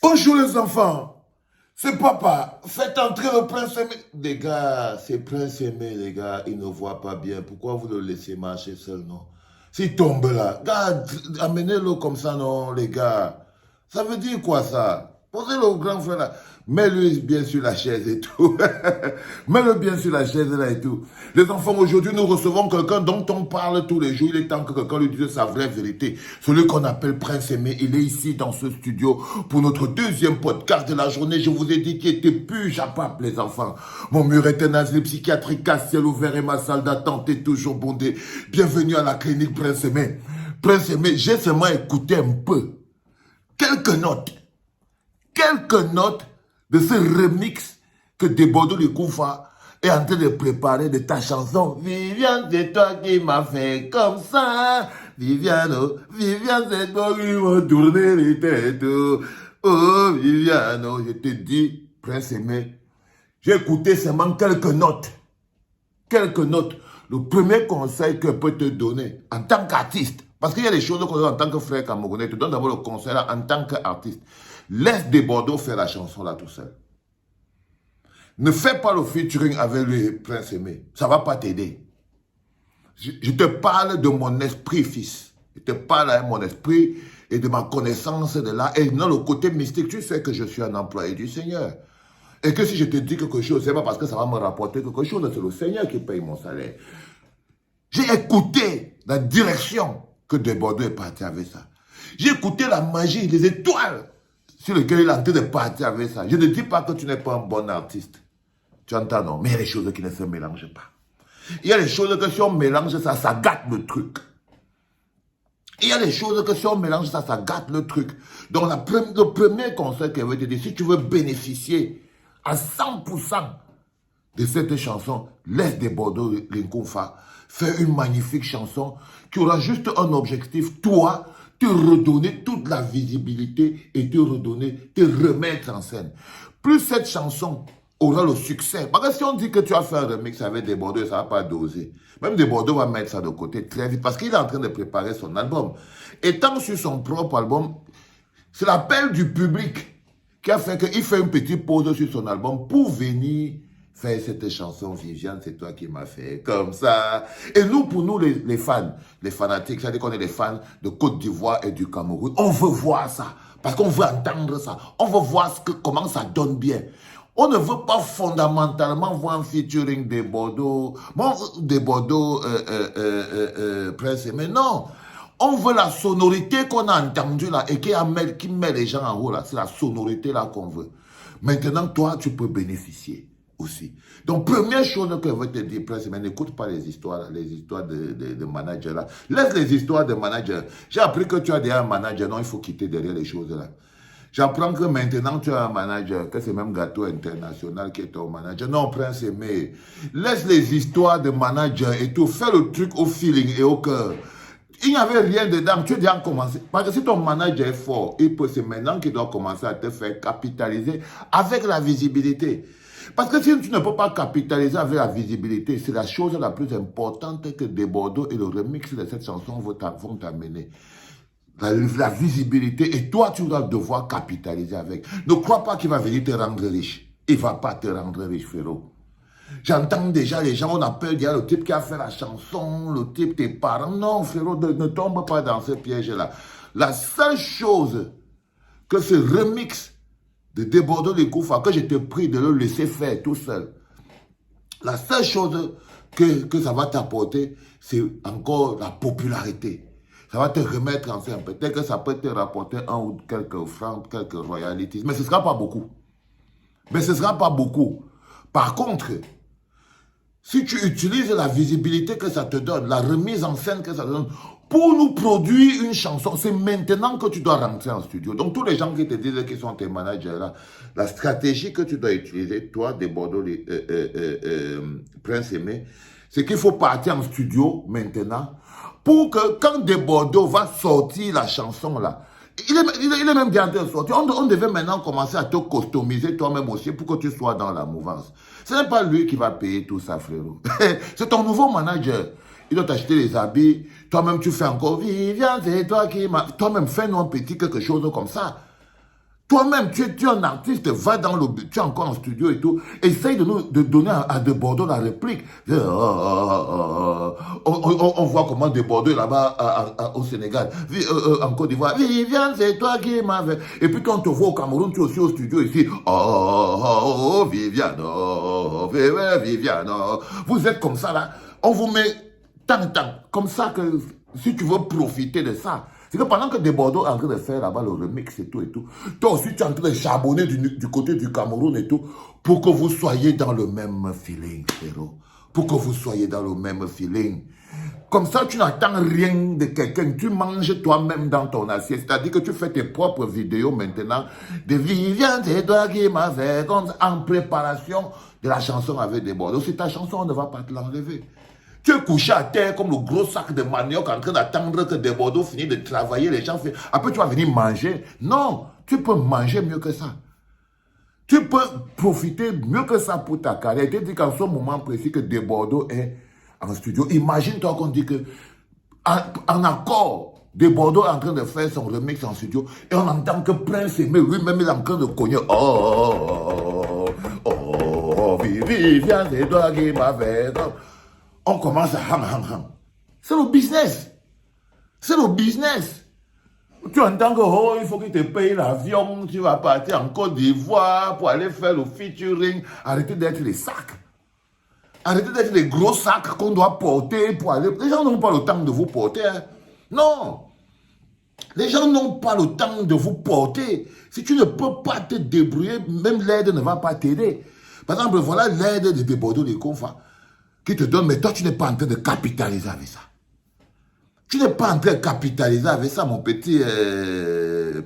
Bonjour les enfants, c'est papa, faites entrer le prince aimé. Les gars, c'est prince aimé, les gars, il ne voit pas bien. Pourquoi vous le laissez marcher seul, non? S'il tombe là, gars, amenez-le comme ça, non, les gars. Ça veut dire quoi ça? Posez-le au grand frère là. Mets-le bien sur la chaise et tout. Mets-le bien sur la chaise là et tout. Les enfants, aujourd'hui, nous recevons quelqu'un dont on parle tous les jours. Il est temps que quelqu'un lui dise sa vraie vérité. Celui qu'on appelle Prince Aimé, il est ici dans ce studio pour notre deuxième podcast de la journée. Je vous ai dit qu'il était plus japable, les enfants. Mon mur est un asile psychiatrique à ciel ouvert et ma salle d'attente est toujours bondée. Bienvenue à la clinique Prince Aimé. Prince Aimé, j'ai seulement écouté un peu. Quelques notes de ce remix que Debodo de Koufa est en train de préparer de ta chanson. Viviane, c'est toi qui m'as fait comme ça. Viviane, oh, Viviane, c'est toi qui m'as tourné les têtes. Oh, Viviane, oh, je te dis, Prince Aimé, j'ai écouté seulement quelques notes. Quelques notes. Le premier conseil que je peux te donner en tant qu'artiste, parce qu'il y a des choses qu'on donne en tant que frère camerounais, tu donnes d'abord le conseil là, en tant qu'artiste. Laisse Desbordeaux faire la chanson là tout seul. Ne fais pas le featuring avec le Prince Aimé. Ça ne va pas t'aider. Je te parle de mon esprit, fils. Je te parle de mon esprit et de ma connaissance de là. Et dans le côté mystique, tu sais que je suis un employé du Seigneur. Et que si je te dis quelque chose, ce n'est pas parce que ça va me rapporter quelque chose. C'est le Seigneur qui paye mon salaire. J'ai écouté la direction que Desbordeaux est parti avec ça. J'ai écouté la magie, les étoiles sur lesquelles il est en train de partir avec ça. Je ne dis pas que tu n'es pas un bon artiste. Tu entends, non? Mais il y a des choses qui ne se mélangent pas. Il y a des choses que si on mélange ça, ça gâte le truc. Il y a des choses que si on mélange ça, ça gâte le truc. Donc le premier conseil que je vais te dire, si tu veux bénéficier à 100% de cette chanson, laisse Desbordeaux Linkofa faire une magnifique chanson qui aura juste un objectif, toi, te redonner toute la visibilité et te remettre en scène. Plus cette chanson aura le succès, parce que si on dit que tu as fait un remix avec Desbordeaux, ça ne va pas doser. Même Desbordeaux va mettre ça de côté très vite parce qu'il est en train de préparer son album. Étant sur son propre album, c'est l'appel du public qui a fait qu'il fait une petite pause sur son album pour venir faire cette chanson. Viviane, c'est toi qui m'as fait comme ça. Et nous, pour nous, les fans, les fanatiques, c'est-à-dire qu'on est les fans de Côte d'Ivoire et du Cameroun, on veut voir ça. Parce qu'on veut entendre ça. On veut voir comment ça donne bien. On ne veut pas fondamentalement voir un featuring des Bordeaux, Prince, mais non. On veut la sonorité qu'on a entendue là et qui met les gens en haut là. C'est la sonorité là qu'on veut. Maintenant, toi, tu peux bénéficier aussi. Donc, première chose que je veux te dire, Prince, mais n'écoute pas les histoires de manager là. Laisse les histoires de manager. J'ai appris que tu as déjà un manager. Non, il faut quitter derrière les choses là. J'apprends que maintenant tu as un manager, que c'est même Gâteau International qui est ton manager. Non, Prince Aimé, laisse les histoires de manager et tout. Fais le truc au feeling et au cœur. Il n'y avait rien dedans. Tu as déjà commencé. Parce que si ton manager est fort, c'est maintenant qu'il doit commencer à te faire capitaliser avec la visibilité. Parce que si tu ne peux pas capitaliser avec la visibilité, c'est la chose la plus importante que Desbordeaux et le remix de cette chanson vont t'amener. La visibilité, et toi, tu vas devoir capitaliser avec. Ne crois pas qu'il va venir te rendre riche. Il ne va pas te rendre riche, frérot. J'entends déjà les gens, on appelle déjà le type qui a fait la chanson, le type tes parents. Non, frérot, ne tombe pas dans ce piège-là. La seule chose que ce remix de Desbordeaux de Koufa, que je te prie de le laisser faire tout seul, la seule chose que ça va t'apporter, c'est encore la popularité. Ça va te remettre en scène. Peut-être que ça peut te rapporter un ou quelques francs, quelques royalties. Mais ce ne sera pas beaucoup. Mais ce ne sera pas beaucoup. Par contre, si tu utilises la visibilité que ça te donne, la remise en scène que ça te donne, pour nous produire une chanson, c'est maintenant que tu dois rentrer en studio. Donc, tous les gens qui te disent qu'ils sont tes managers là, la stratégie que tu dois utiliser, toi, Desbordeaux, Prince Aimé, c'est qu'il faut partir en studio maintenant pour que quand Desbordeaux va sortir la chanson là, il est même bien en train de sortir. On devait maintenant commencer à te customiser toi-même aussi pour que tu sois dans la mouvance. Ce n'est pas lui qui va payer tout ça, frérot. C'est ton nouveau manager. Il doit t'acheter les habits. Toi-même, tu fais encore Viviane, c'est toi qui m'as... Toi-même, fais-nous un petit quelque chose comme ça. Toi-même, tu es un artiste, va dans le... Tu es encore en studio et tout. Essaye de donner à De Bordeaux la réplique. On voit comment De Bordeaux là-bas au Sénégal, en Côte d'Ivoire. Viviane, c'est toi qui m'as fait. Et puis quand on te voit au Cameroun, tu es aussi au studio ici. Oh, Viviane, Viviane. Vous êtes comme ça là. On vous met tant, comme ça que si tu veux profiter de ça. C'est que pendant que De Bordeaux est en train de faire là-bas le remix et tout, toi aussi tu es en train de charbonner du côté du Cameroun et tout, pour que vous soyez dans le même feeling, frérot. Pour que vous soyez dans le même feeling. Comme ça, tu n'attends rien de quelqu'un. Tu manges toi-même dans ton assiette. C'est-à-dire que tu fais tes propres vidéos maintenant. De Viviane, c'est toi qui m'as fait en préparation de la chanson avec De Bordeaux. Si ta chanson, on ne va pas te l'enlever. Tu es couché à terre comme le gros sac de manioc en train d'attendre que De Bordeaux finisse de travailler. Les gens font... Après, tu vas venir manger. Non, tu peux manger mieux que ça. Tu peux profiter mieux que ça pour ta carrière. Je te dis qu'en ce moment précis que De Bordeaux est en studio. Imagine-toi qu'on dit que en accord, De Bordeaux est en train de faire son remix en studio et on entend que Prince Aimé lui-même est en train de cogner. Viviane, c'est toi qui m'as fait. On commence à hang. C'est le business. C'est le business. Tu entends que il faut qu'il te paye l'avion, tu vas partir en Côte d'Ivoire pour aller faire le featuring. Arrêtez d'être les sacs. Arrêtez d'être les gros sacs qu'on doit porter pour aller. Les gens n'ont pas le temps de vous porter. Hein. Non. Les gens n'ont pas le temps de vous porter. Si tu ne peux pas te débrouiller, même l'aide ne va pas t'aider. Par exemple, voilà l'aide de Bordeaux les Confas qui te donne, mais toi, tu n'es pas en train de capitaliser avec ça. Tu n'es pas en train de capitaliser avec ça, mon petit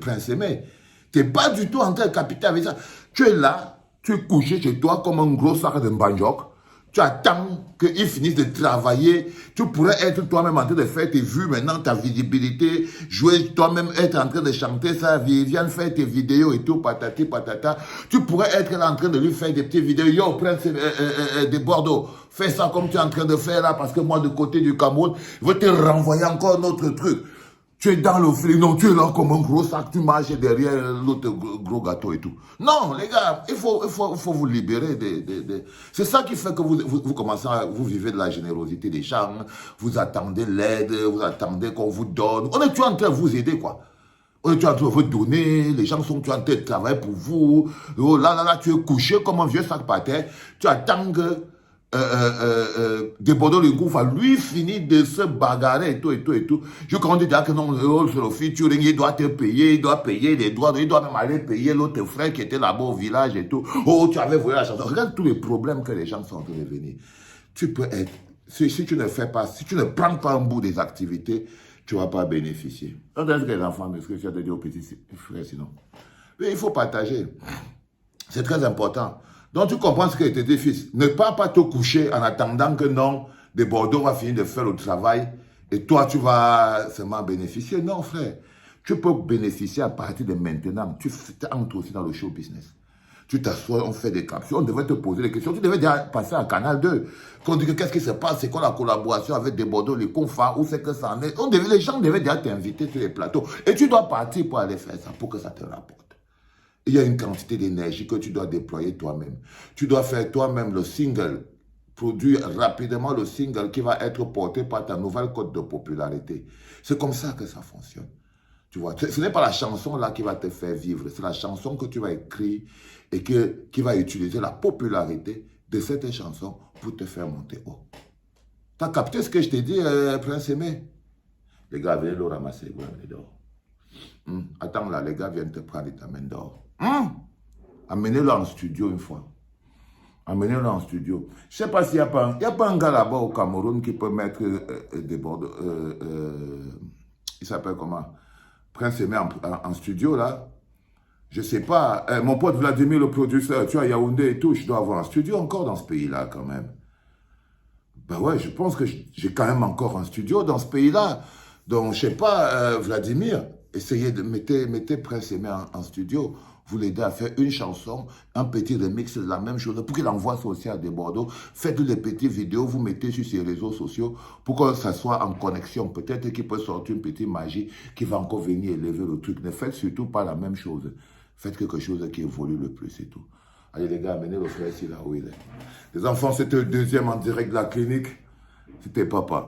Prince Aimé. Tu n'es pas du tout en train de capitaliser avec ça. Tu es là, tu es couché chez toi comme un gros sac de banjok. Tu attends qu'ils finissent de travailler. Tu pourrais être toi-même en train de faire tes vues maintenant, ta visibilité, jouer toi-même, être en train de chanter ça, Viviane, faire tes vidéos et tout, patati patata. Tu pourrais être là en train de lui faire des petites vidéos. Yo, Prince de Bordeaux, fais ça comme tu es en train de faire là, parce que moi, de côté du Cameroun, je vais te renvoyer encore un autre truc. Tu es dans le film, non, tu es là comme un gros sac, tu marches derrière l'autre gros gâteau et tout. Non, les gars, il faut vous libérer. C'est ça qui fait que vous commencez à, vous vivez de la générosité des gens, vous attendez l'aide, vous attendez qu'on vous donne. On est toujours en train de vous aider, quoi. On est toujours en train de vous donner, les gens sont toujours en train de travailler pour vous. Oh, là, tu es couché comme un vieux sac par terre, tu attends que De Bordeaux le Gouffre, lui finit de se bagarrer et tout. Je compte dire que non, le featuring, il doit te payer, il doit payer les droits, il doit même aller payer l'autre frère qui était là-bas au village et tout. Oh, tu avais volé la chanson. Regarde tous les problèmes que les gens sont en train de venir. Tu peux être, si tu ne fais pas, si tu ne prends pas un bout des activités, tu ne vas pas bénéficier. On est-ce que les enfants, mais ce que tu as dit aux petits frères sinon. Mais il faut partager. C'est très important. Donc, tu comprends ce que je te dis, fils. Ne pas te coucher en attendant que non, De Bordeaux va finir de faire le travail et toi, tu vas seulement bénéficier. Non, frère. Tu peux bénéficier à partir de maintenant. Tu entres aussi dans le show business. Tu t'assois, on fait des capsules. On devrait te poser des questions. Tu devais déjà passer à Canal 2. Quand on dit que qu'est-ce qui se passe, c'est quoi la collaboration avec De Bordeaux, les confas, où c'est que ça en est. Les gens devaient déjà t'inviter sur les plateaux. Et tu dois partir pour aller faire ça, pour que ça te rapporte. Il y a une quantité d'énergie que tu dois déployer toi-même. Tu dois faire toi-même le single, produire rapidement le single qui va être porté par ta nouvelle cote de popularité. C'est comme ça que ça fonctionne. Tu vois, ce n'est pas la chanson là qui va te faire vivre, c'est la chanson que tu vas écrire et qui va utiliser la popularité de cette chanson pour te faire monter haut. Tu as capté ce que je t'ai dit, Prince Aimé? Les gars, venez le ramasser, vous l'amenez dehors. Attends là, les gars viennent te prendre et t'amènent dehors. Amenez-le en studio une fois. Amenez-le en studio. Je ne sais pas s'il n'y a pas un gars là-bas au Cameroun qui peut mettre des bords. Il s'appelle comment? Prince Aimé en studio là. Je ne sais pas. Mon pote Vladimir, le producteur, tu as Yaoundé et tout, je dois avoir un studio encore dans ce pays-là quand même. Ben ouais, je pense que j'ai quand même encore un studio dans ce pays-là. Donc, je ne sais pas, Vladimir, essayez de mettre Prince Aimé en studio. Vous l'aidez à faire une chanson, un petit remix de la même chose, pour qu'il envoie ça aussi à De Bordeaux. Faites des petites vidéos, vous mettez sur ses réseaux sociaux pour que ça soit en connexion. Peut-être qu'il peut sortir une petite magie qui va encore venir élever le truc. Ne faites surtout pas la même chose. Faites quelque chose qui évolue le plus, c'est tout. Allez les gars, amenez le frère ici là où il est. Les enfants, c'était le deuxième en direct de la clinique. C'était papa.